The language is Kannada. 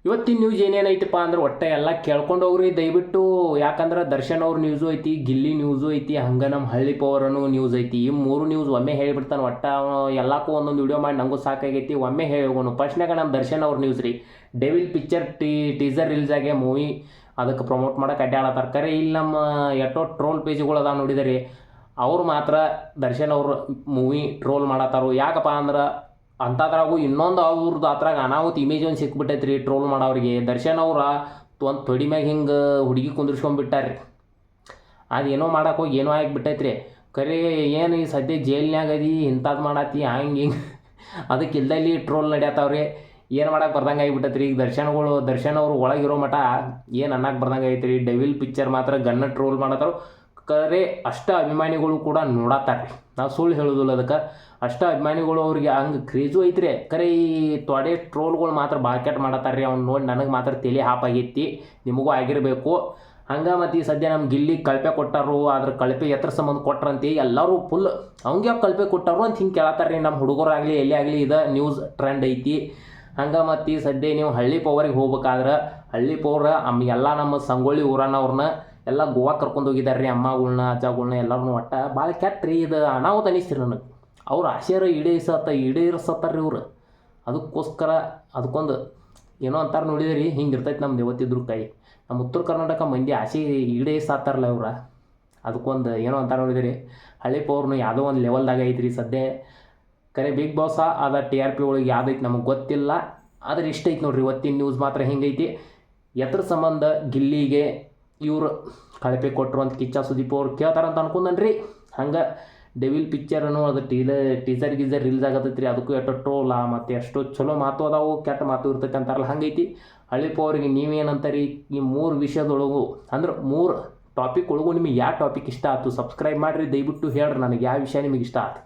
ಇವತ್ತಿನ ನ್ಯೂಸ್ ಏನೇನೈತಪ್ಪ ಅಂದ್ರೆ ಒಟ್ಟೆ ಎಲ್ಲ ಕೇಳ್ಕೊಂಡು ಹೋಗ್ರಿ ದಯವಿಟ್ಟು. ಯಾಕಂದ್ರೆ ದರ್ಶನ್ ಅವ್ರ ನ್ಯೂಸು ಐತಿ, ಗಿಲ್ಲಿ ನ್ಯೂಸು ಐತಿ, ಹಂಗೆ ನಮ್ಮ ಹಳ್ಳಿ ಪವರನು ನ್ಯೂಸ್ ಐತಿ. ಈ ಮೂರು ನ್ಯೂಸ್ ಒಮ್ಮೆ ಹೇಳಿಬಿಡ್ತಾನೆ. ಒಟ್ಟ ಎಲ್ಲಕ್ಕೂ ಒಂದೊಂದು ವಿಡಿಯೋ ಮಾಡಿ ನಂಗೂ ಸಾಕಾಗೈತಿ, ಒಮ್ಮೆ ಹೇಳಿ ಹೋಗೋಣ. ಫಸ್ಟ್ನಾಗ ನಮ್ಮ ದರ್ಶನ್ ಅವ್ರ ನ್ಯೂಸ್ ರೀ. ಡೆವಿಲ್ ಪಿಕ್ಚರ್ ಟೀಸರ್ ರಿಲೀಸ್ ಆಗಿ ಮೂವಿ ಅದಕ್ಕೆ ಪ್ರಮೋಟ್ ಮಾಡೋಕೆ ಅಡ್ಡಾಡತ್ತಾರ. ಕರೆ ಇಲ್ಲಿ ನಮ್ಮ ಎಷ್ಟೋ ಟ್ರೋಲ್ ಪೇಜ್ಗಳು ಅದಾವ ನೋಡಿದರೆ, ಅವ್ರು ಮಾತ್ರ ದರ್ಶನ್ ಅವ್ರ ಮೂವಿ ಟ್ರೋಲ್ ಮಾಡತ್ತಾರು. ಯಾಕಪ್ಪ ಅಂದ್ರೆ ಅಂಥದ್ರಾಗೂ ಇನ್ನೊಂದು ಅವ್ರದ್ದು ಅದ್ರಾಗ ಅನಾಹುತ ಇಮೇಜ್ ಒಂದು ಸಿಕ್ಬಿಟ್ಟೈತೆ ರೀ ಟ್ರೋಲ್ ಮಾಡೋರಿಗೆ. ದರ್ಶನ್ ಅವ್ರ ಒಂದು ತೊಡಿ ಮ್ಯಾಗ ಹಿಂಗೆ ಹುಡುಗಿ ಕುಂದಿರ್ಸ್ಕೊಂಡ್ಬಿಟ್ಟಾರ್ರಿ. ಅದೇನೋ ಮಾಡಕ್ಕೆ ಹೋಗಿ ಏನೋ ಆಗಿಬಿಟ್ಟೈತೆ ರೀ. ಕರೆ ಏನು ಈ ಸದ್ಯ ಜೈಲ್ನಾಗ ಅದಿ ಇಂಥದ್ದು ಮಾಡತ್ತಿ ಹಂಗೆ ಹಿಂಗೆ ಅದಕ್ಕೆ ಇಲ್ದಲ್ಲಿ ಟ್ರೋಲ್ ನಡ್ಯತ್ತವ್ರಿ. ಏನು ಮಾಡಕ್ಕೆ ಬರ್ದಂಗೆ ಆಗಿಬಿಟ್ಟೈತೆ ರೀ. ಈಗ ದರ್ಶನ್ ಅವರು ಒಳಗಿರೋ ಮಠ ಏನು ಅನ್ನಕ್ಕೆ ಬರ್ದಂಗೆ ಆಗೈತೆ ರೀ. ಡೆವಿಲ್ ಪಿಕ್ಚರ್ ಮಾತ್ರ ಗನ್ನ ಟ್ರೋಲ್ ಮಾಡತ್ತಾರು. ಕರೆ ಅಷ್ಟ ಅಭಿಮಾನಿಗಳು ಕೂಡ ನೋಡತ್ತಾರೆ ರೀ. ನಾವು ಸುಳ್ಳು ಹೇಳೋದಿಲ್ಲ ಅದಕ್ಕೆ. ಅಷ್ಟ ಅಭಿಮಾನಿಗಳು ಅವ್ರಿಗೆ ಹಂಗೆ ಕ್ರೇಜು ಐತ್ರಿ. ಕರೆ ಈ ತೊಡೆ ಟ್ರೋಲ್ಗಳು ಮಾತ್ರ ಭಾಳ ಕೆಟ್ಟ ಮಾಡತ್ತಾರೆ ರೀ. ಅವ್ನು ನೋಡಿ ನನಗೆ ಮಾತ್ರ ತಲೆ ಹಾಪಾಗೈತಿ, ನಿಮಗೂ ಆಗಿರಬೇಕು ಹಂಗೆ. ಮತ್ತು ಈ ಸದ್ಯ ನಮ್ಮ ಗಿಲ್ಲಿ ಕಳಪೆ ಕೊಟ್ಟಾರು, ಅದ್ರ ಕಳಪೆ ಎತ್ತರ ಸಂಬಂಧ ಕೊಟ್ರಂತೆ ಎಲ್ಲರೂ ಫುಲ್ ಅವಂಗೆ ಯಾಕೆ ಕಳಪೆ ಕೊಟ್ಟಾರು ಅಂತ ಹಿಂಗೆ ಕೇಳತ್ತಾರೆ ರೀ. ನಮ್ಮ ಹುಡುಗರಾಗಲಿ ಎಲ್ಲಿ ಆಗಲಿ ಇದು ನ್ಯೂಸ್ ಟ್ರೆಂಡ್ ಐತಿ. ಹಂಗೆ ಮತ್ತು ಈ ಸದ್ಯ ನೀವು ಹಳ್ಳಿ ಪವರಿಗೆ ಹೋಗ್ಬೇಕಾದ್ರೆ ಹಳ್ಳಿ ಪವರ್ ಎಲ್ಲ ನಮ್ಮ ಸಂಗೊಳ್ಳಿ ಊರನ್ನವ್ರನ್ನ ಎಲ್ಲ ಗೋವಾ ಕರ್ಕೊಂಡು ಹೋಗಿದ್ದಾರೆ ರೀ. ಅಮ್ಮಗಳ್ನ ಅಜ್ಜಗಳ್ನ ಎಲ್ಲರನ್ನೂ. ಒಟ್ಟು ಭಾಳ ಕೆಟ್ಟ ರೀ ಇದು. ಅನಾಹುತ ಅನಿಸ್ತೀರಿ ನನಗೆ. ಅವ್ರು ಆಸೆಯರ ಈಡೇರಿಸತ್ತಾರ ರೀ ಇವ್ರು. ಅದಕ್ಕೋಸ್ಕರ ಅದಕ್ಕೊಂದು ಏನೋ ಅಂತಾರೆ ನೋಡಿದ್ರಿ, ಹಿಂಗೆ ಇರ್ತೈತೆ ನಮ್ದು ಯಾವತ್ತಿದ್ರು ಕೈ. ನಮ್ಮ ಉತ್ತರ ಕರ್ನಾಟಕ ಮಂದಿ ಆಸೆ ಈಡೇರಿಸತ್ತಾರಲ್ಲ ಇವ್ರ, ಅದಕ್ಕೊಂದು ಏನೋ ಅಂತಾರೆ ನೋಡಿದಿರಿ. ಹಳ್ಳಿ ಪವರ್ನು ಯಾವುದೋ ಒಂದು ಲೆವೆಲ್ದಾಗ ಐತ್ರಿ ಸದ್ಯ. ಕರೆ ಬಿಗ್ ಬಾಸ ಅದ TRP ಒಳಗೆ ಯಾವುದೈತೆ ನಮಗೆ ಗೊತ್ತಿಲ್ಲ. ಆದ್ರೆ ಇಷ್ಟ ಐತೆ ನೋಡ್ರಿ ಇವತ್ತಿನ ನ್ಯೂಸ್ ಮಾತ್ರ ಹಿಂಗೈತಿ. ಎತ್ತರ ಸಂಬಂಧ ಗಿಲ್ಲಿಗೆ ಇವರು ಕಳಪೆ ಕೊಟ್ಟರು ಅಂತ ಕಿಚ್ಚ ಸುದೀಪ್ ಅವ್ರು ಕೇಳ್ತಾರಂತ ಅನ್ಕೊಂಡನ್ರಿ. ಹಂಗೆ ಡೆವಿಲ್ ಪಿಕ್ಚರನ್ನು ಅದು ಟೀಸರ್ ಗೀಸರ್ ರಿಲೀಸ್ ಆಗತ್ತೈತೆ ರೀ. ಅದಕ್ಕೂ ಎಷ್ಟೋ ಟ್ರೋಲ ಮತ್ತು ಎಷ್ಟೋ ಚಲೋ ಮಾತು ಅದಾವು, ಕೆಟ್ಟ ಮಾತು ಇರ್ತೈತೆ ಅಂತಾರಲ್ಲ ಹಂಗೈತಿ. ಹಳ್ಳಿ ಪವರಿಗೆ ನೀವೇನಂತಾರಿ ಈ ಮೂರು ವಿಷಯದೊಳಗು ಅಂದ್ರೆ 3 ಟಾಪಿಕ್ ಒಳಗು ನಿಮಗೆ ಯಾವ ಟಾಪಿಕ್ ಇಷ್ಟ ಆಯ್ತು ಸಬ್ಸ್ಕ್ರೈಬ್ ಮಾಡಿರಿ. ದಯವಿಟ್ಟು ಹೇಳ್ರಿ ನನಗೆ ಯಾವ ವಿಷಯ ನಿಮಗೆ ಇಷ್ಟ ಆಯ್ತು.